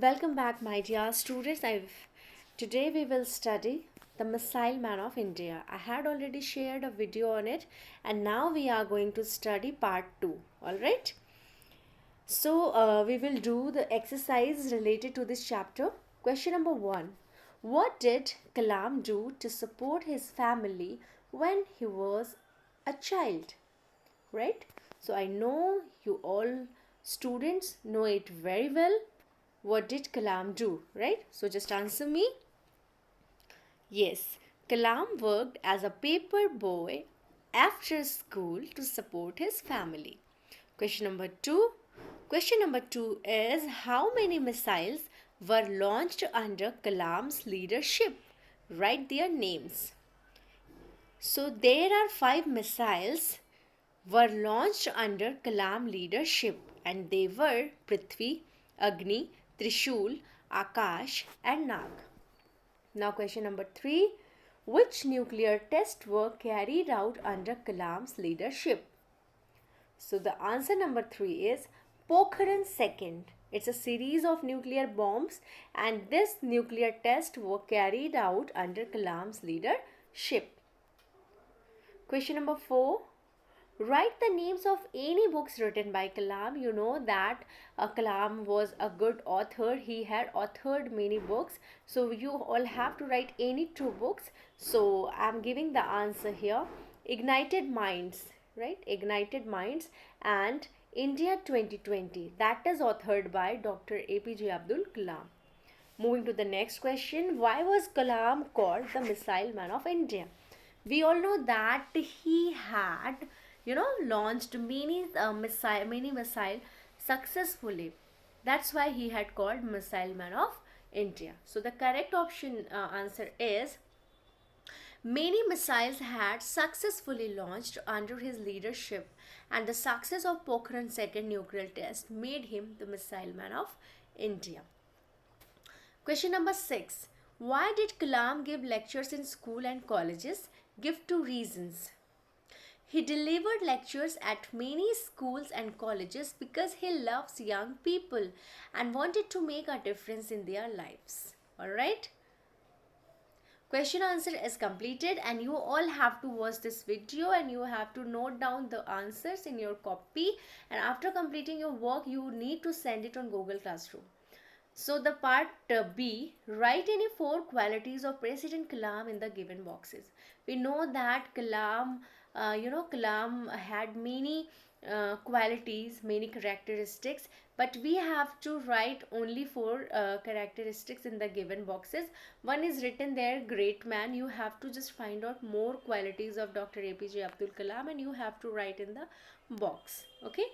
Welcome back, my dear students. Today we will study the Missile Man of India. I had already shared a video on it, and now we are going to study part 2. Alright? So, we will do the exercise related to this chapter. Question number 1. What did Kalam do to support his family when he was a child? Right? So, I know you all students know it very well. What did Kalam do? Right? So, just answer me. Yes, Kalam worked as a paper boy after school to support his family. Question number 2. Question number 2 is how many missiles were launched under Kalam's leadership? Write their names. So there are 5 missiles were launched under Kalam leadership and they were Prithvi, Agni, Trishul, Akash and Nag. Now question number 3. Which nuclear tests were carried out under Kalam's leadership? So the answer number 3 is Pokhran 2nd. It's a series of nuclear bombs and this nuclear test were carried out under Kalam's leadership. Question number 4. Write the names of any books written by Kalam. You know that Kalam was a good author. He had authored many books. So you all have to write any 2 books. So I'm giving the answer here. Ignited Minds, right? Ignited Minds and India 2020. That is authored by Dr. APJ Abdul Kalam. Moving to the next question. Why was Kalam called the Missile Man of India? We all know that he had launched many missile successfully. That's why he had called Missile Man of India. So the correct option answer is many missiles had successfully launched under his leadership, and the success of Pokhran second nuclear test made him the Missile Man of India. Question number 6. Why did Kalam give lectures in school and colleges? Give 2 reasons. He delivered lectures at many schools and colleges because he loves young people and wanted to make a difference in their lives. Alright? Question answer is completed and you all have to watch this video and you have to note down the answers in your copy, and after completing your work you need to send it on Google Classroom. So the part B, write any 4 qualities of President Kalam in the given boxes. We know that Kalam had many qualities, many characteristics, but we have to write only 4 characteristics in the given boxes. One is written there, great man. You have to just find out more qualities of Dr. APJ Abdul Kalam and you have to write in the box. Okay.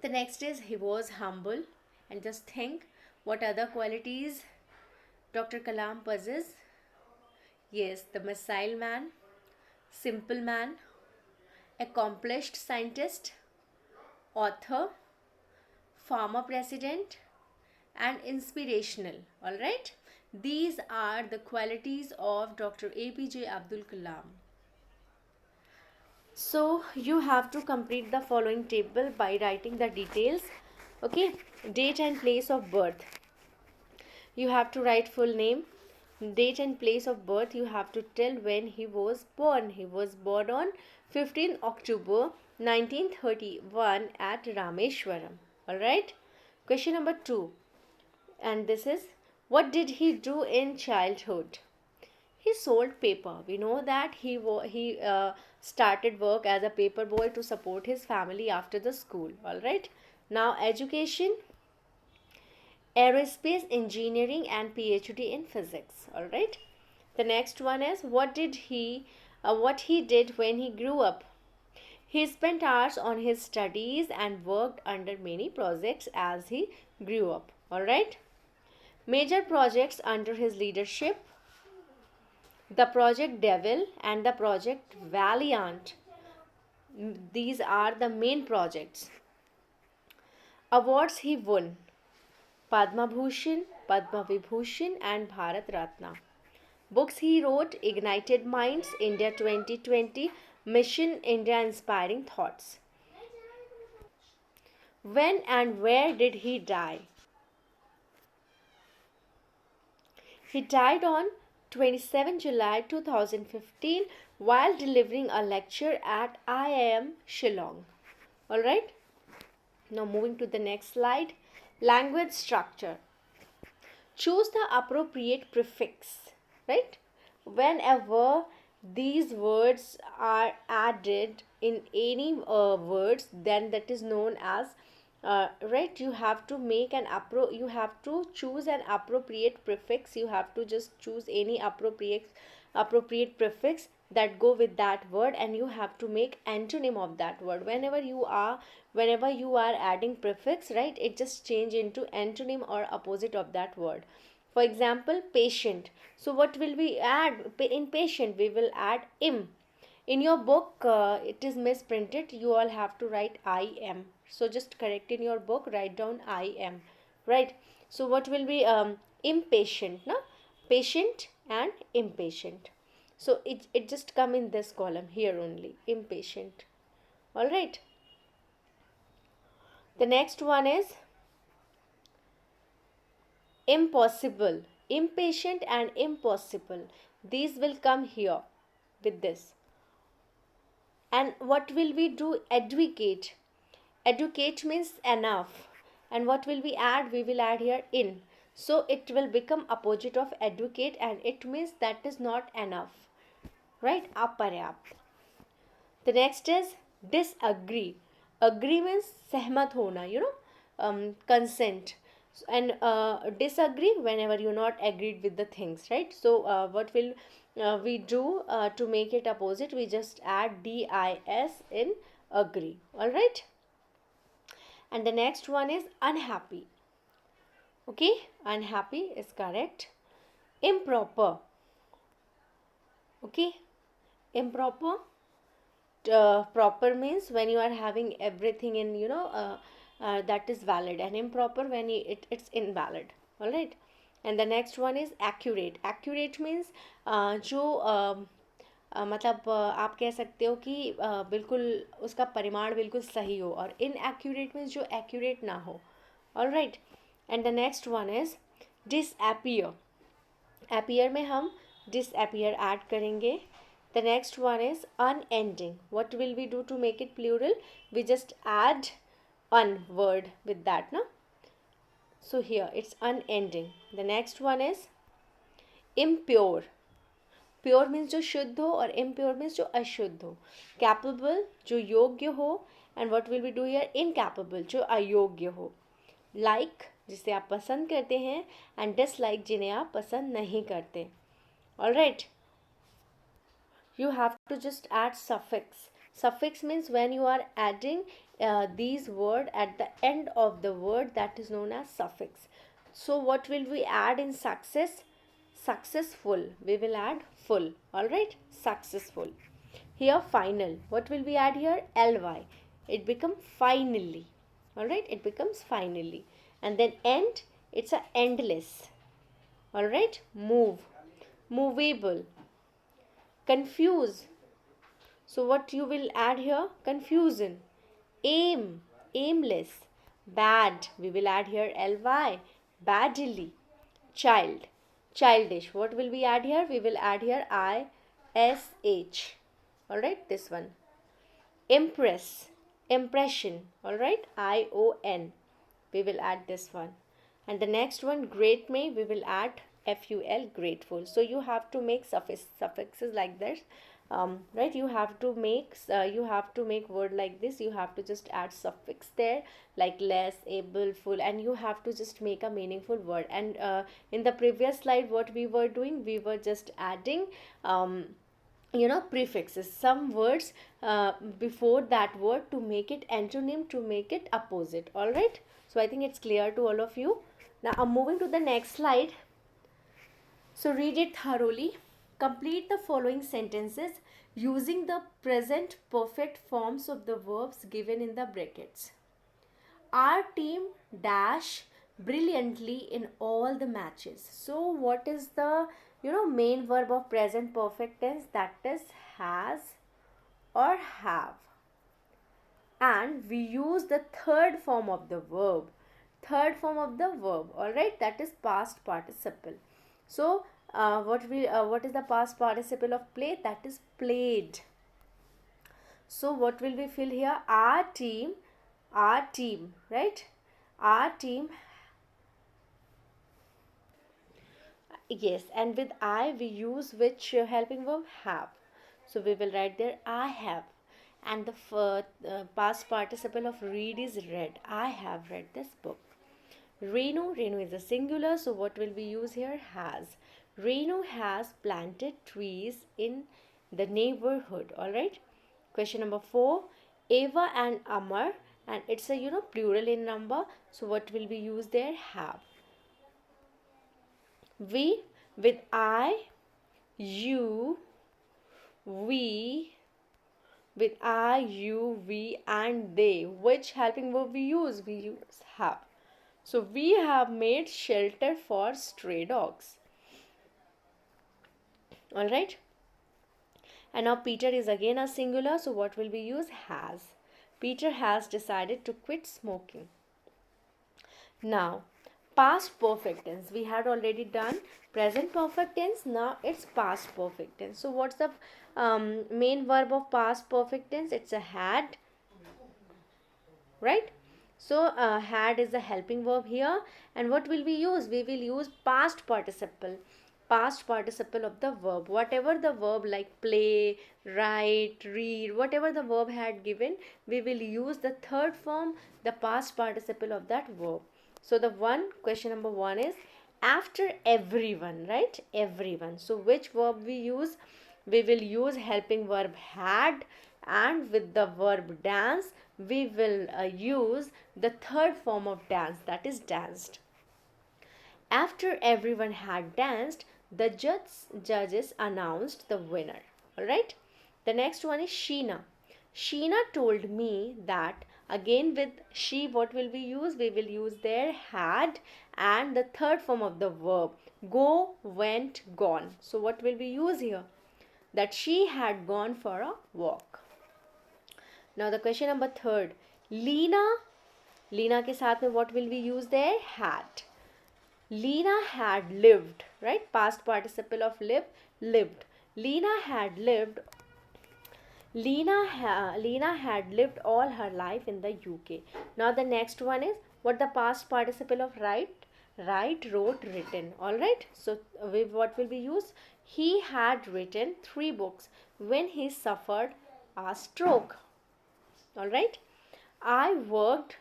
The next is he was humble, and just think what other qualities Dr. Kalam possesses. Yes, the missile man, simple man, accomplished scientist, author, former president, and inspirational. Alright, these are the qualities of Dr. APJ Abdul Kalam. So you have to complete the following table by writing the details. Okay, date and place of birth. You have to write full name, date and place of birth. You have to tell when he was born. He was born on 15th October 1931 at Rameshwaram. Alright. Question number 2. And this is, what did he do in childhood? He sold paper. We know that he started work as a paper boy to support his family after the school. Alright. Now education, aerospace engineering and PhD in physics. Alright. The next one is what he did when he grew up. He spent hours on his studies and worked under many projects as he grew up. Alright. Major projects under his leadership, the Project Devil and the Project Valiant. These are the main projects. Awards he won, Padma Bhushan, Padma Vibhushan and Bharat Ratna. Books he wrote, Ignited Minds, India 2020, Mission India Inspiring Thoughts. When and where did he die? He died on 27 July 2015 while delivering a lecture at IIM Shillong. Alright, now moving to the next slide. Language structure. Choose the appropriate prefix, right? Whenever these words are added in any words, then that is known as right, you have to make an you have to choose an appropriate prefix. You have to just choose any appropriate prefix that go with that word, and you have to make antonym of that word. Whenever you are adding prefix, right, it just change into antonym or opposite of that word. For example, patient. So what will we add in patient? We will add im. In your book, it is misprinted. You all have to write I am. So just correct in your book, write down I am. Right. So what will be impatient? No? Patient and impatient. So it just come in this column here only. Impatient. Alright. The next one is impossible. Impatient and impossible. These will come here with this. And what will we do? Educate. Educate means enough. And what will we add? We will add here in. So it will become opposite of educate, and it means that is not enough. Right? Aparyapt. The next is disagree. Agree means sehmat hona, consent. And disagree whenever you're not agreed with the things, right? So what will we do to make it opposite? We just add dis in agree. All right. And the next one is unhappy. Okay, unhappy is correct. Improper. Okay, improper. Proper means when you are having everything in, that is valid, and improper when it's invalid. All right. And the next one is accurate. Accurate means जो मतलब आप कह सकते हो कि बिल्कुल उसका परिमाण बिल्कुल सही हो, और इनएक्यूरेट मीन्स जो एक्यूरेट ना हो. Alright. And the next one is disappear. Appear में हम डिसअपियर ऐड करेंगे. The next one is unending. What will we do to make it plural? We just add un word with that, no? So here it's unending. The next one is impure. Pure means जो शुद्ध हो, और impure means जो अशुद्ध हो. Capable जो योग्य हो, and what will we do here? Incapable जो अयोग्य हो. Like जिसे आप पसंद करते हैं, and dislike जिन्हें आप पसंद नहीं करते. Alright. You have to just add suffix. Suffix means when you are adding these word at the end of the word, that is known as suffix. So what will we add in success? Successful. We will add full. All right, successful. Here final. What will we add here? Ly. It becomes finally. All right, it becomes finally. And then end, it's a endless. All right, move. Movable. Confuse. So what you will add here? Confusion. Aim. Aimless. Bad. We will add here ly. Badly. Child. Childish. What will we add here? We will add here ish. Alright, this one. Impress. Impression. Alright, ion. We will add this one. And the next one, great may, we will add ful, grateful. So you have to make suffixes like this. Right, you have to make word like this. You have to just add suffix there, like less, able, full, and you have to just make a meaningful word. And in the previous slide, what we were doing, we were just adding prefixes, some words before that word to make it antonym, to make it opposite. All right, so I think it's clear to all of you. Now I'm moving to the next slide. So read it thoroughly. Complete the following sentences using the present perfect forms of the verbs given in the brackets. Our team dash brilliantly in all the matches. So what is the main verb of present perfect tense? That is has or have. And we use the third form of the verb. Third form of the verb, alright, that is past participle. So what is the past participle of play? That is played. So what will we fill here? Our team, right? Our team. Yes, and with I we use which helping verb? Have. So we will write there I have. And the past participle of read is read. I have read this book. Renu is a singular, so what will we use here? Has. Renu has planted trees in the neighborhood. Alright. Question number 4. Eva and Amar, and it's a plural in number. So what will we use there? Have. We with I, you, we, with I, you, we, and they. Which helping verb we use? We use have. So we have made shelter for stray dogs. Alright. And now Peter is again a singular. So what will we use? Has. Peter has decided to quit smoking. Now, past perfect tense. We had already done present perfect tense. Now it's past perfect tense. So what's the main verb of past perfect tense? It's a had, right? So had is a helping verb here. And what will we use? We will use past participle. Past participle of the verb. Whatever the verb like play, write, read, whatever the verb had given, we will use the third form, the past participle of that verb. So the question number 1 is after everyone, right? Everyone. So which verb we use? We will use helping verb had, and with the verb dance we will use the third form of dance, that is danced. After everyone had danced, the judges announced the winner. Alright. The next one is Sheena. Sheena told me that. Again with she, what will we use? We will use their had and the third form of the verb. Go, went, gone. So what will we use here? That she had gone for a walk. Now the question number 3. Leena के साथ में what will we use there? Had. Leena had lived, right? Past participle of live, lived. Leena had lived Leena had lived all her life in the UK. Now the next one is what the past participle of write? Write, wrote, written. Alright. So what will be used? He had written 3 books when he suffered a stroke. Alright. I worked.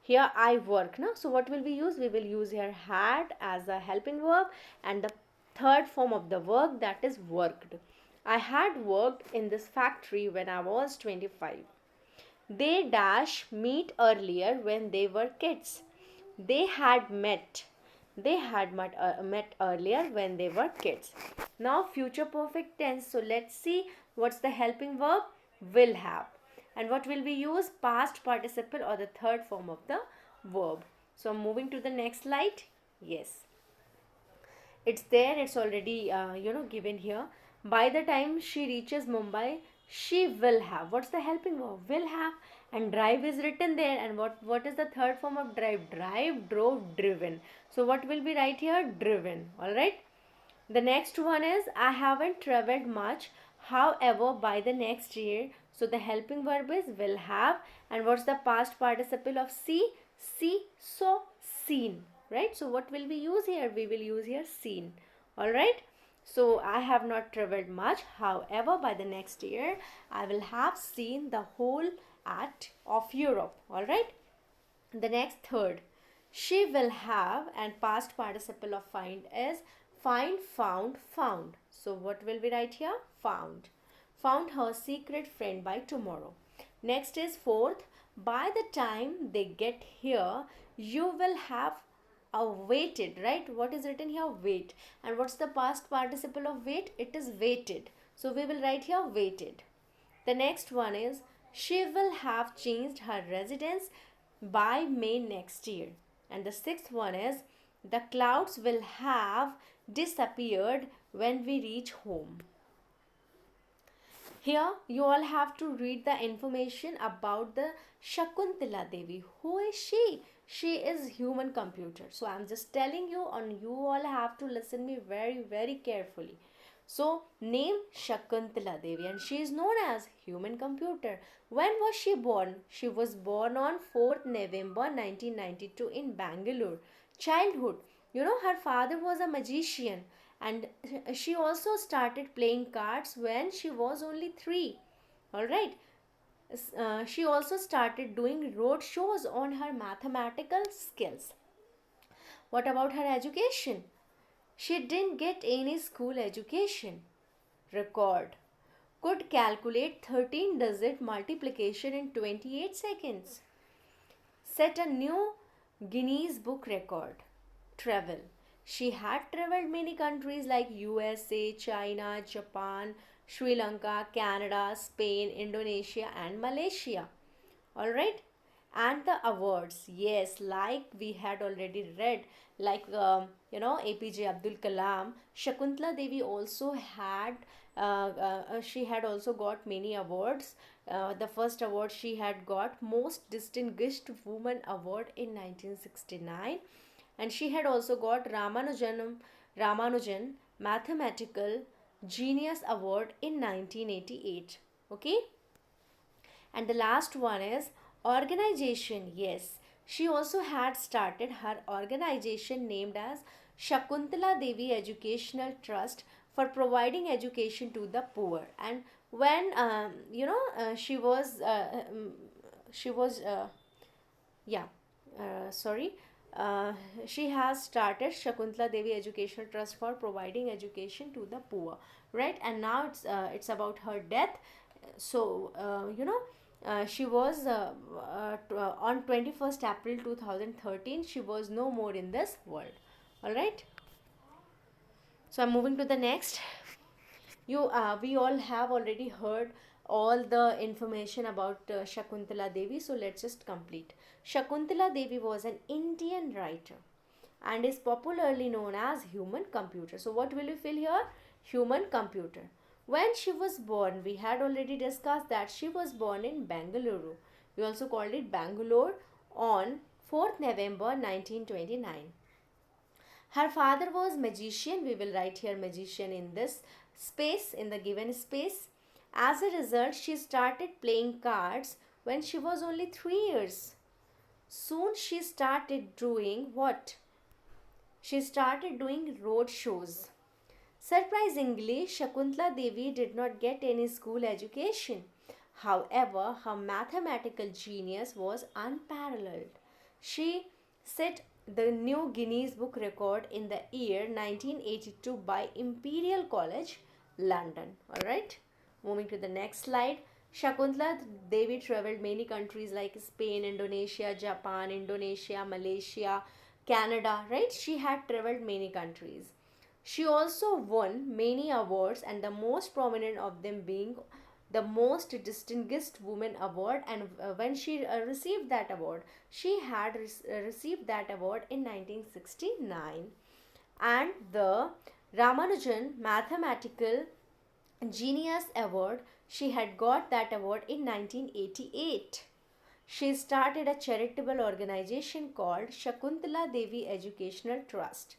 Here I work. No? So what will we use? We will use here had as a helping verb and the third form of the verb, that is worked. I had worked in this factory when I was 25. They meet earlier when they were kids. They had met. Met earlier when they were kids. Now future perfect tense. So let's see what's the helping verb? Will have. And what will we use? Past participle or the third form of the verb. So I'm moving to the next slide. Yes. It's there. It's already given here. By the time she reaches Mumbai, she will have. What's the helping verb? Will have. And drive is written there. And what is the third form of drive? Drive, drove, driven. So what will be right here? Driven. Alright. The next one is I haven't traveled much. However, by the next year. So the helping verb is will have. And what's the past participle of see? See, so, seen. Right? So what will we use here? We will use here seen. Alright. So I have not traveled much. However, by the next year, I will have seen the whole of Europe. Alright. The next third. She will have, and past participle of find is find, found, found. So what will we write here? Found. Found her secret friend by tomorrow. Next is fourth. By the time they get here, you will have waited, right? What is written here? Wait. And what's the past participle of wait? It is waited. So we will write here waited. The next one is she will have changed her residence by May next year. And the sixth one is the clouds will have disappeared when we reach home. Here you all have to read the information about the Shakuntala Devi. Who is she? She is human computer. So I'm just telling you, and you all have to listen me very, very carefully. So name Shakuntala Devi, and she is known as human computer. When was she born? She was born on 4th November 1992 in Bangalore. Childhood. You know, her father was a magician, and she also started playing cards when she was only 3. All right. She also started doing road shows on her mathematical skills. What about her education? She didn't get any school education. Record. Could calculate 13 digit multiplication in 28 seconds. Set a new Guinness Book record. Travel. She had traveled many countries like USA, China, Japan, Sri Lanka, Canada, Spain, Indonesia, and Malaysia. Alright? And the awards, yes, like we had already read, like APJ Abdul Kalam, Shakuntala Devi also had she had also got many awards. The first award she had got Most Distinguished Woman Award in 1969, and she had also got Ramanujan Mathematical Genius Award in 1988. Okay, and the last one is organization. Yes, she also had started her organization named as Shakuntala Devi Educational Trust for providing education to the poor. And when she was yeah sorry she has started Shakuntala Devi Educational Trust for providing education to the poor, right? And now it's about her death. So she was on 21st April 2013. She was no more in this world. All right. So I'm moving to the next. We all have already heard all the information about Shakuntala Devi. So let's just complete. Shakuntala Devi was an Indian writer and is popularly known as human computer. So what will you feel here? Human computer. When she was born, we had already discussed that she was born in Bangalore. We also called it Bangalore on 4th November 1929. Her father was magician. We will write here magician in this space, in the given space. As a result, she started playing cards when she was only 3 years. Soon she started doing what? She started doing road shows. Surprisingly, Shakuntala Devi did not get any school education. However, her mathematical genius was unparalleled. She set the new Guinness Book record in the year 1982 by Imperial College, London. Alright, moving to the next slide. Shakuntala Devi traveled many countries like Spain, Indonesia, Japan, Indonesia, Malaysia, Canada, right? She had traveled many countries. She also won many awards, and the most prominent of them being the Most Distinguished Woman Award. And when she received that award, she had received that award in 1969. And the Ramanujan Mathematical Genius Award, she had got that award in 1988. She started a charitable organization called Shakuntala Devi Educational Trust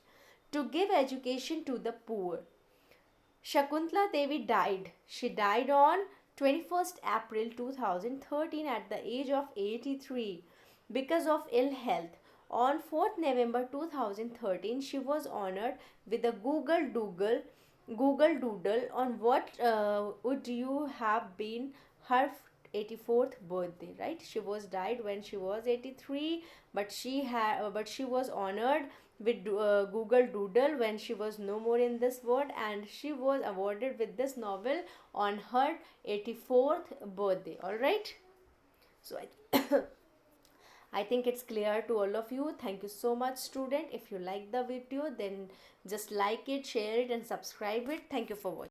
to give education to the poor. Shakuntala Devi died. She died on 21st April 2013 at the age of 83 because of ill health. On 4th November 2013, she was honored with a Google Doodle on what would you have been her 84th birthday, right? She was died when she was 83, but she was honored with Google Doodle when she was no more in this world, and she was awarded with this novel on her 84th birthday. All right. So I think it's clear to all of you. Thank you so much, student. If you like the video, then just like it, share it, and subscribe it. Thank you for watching.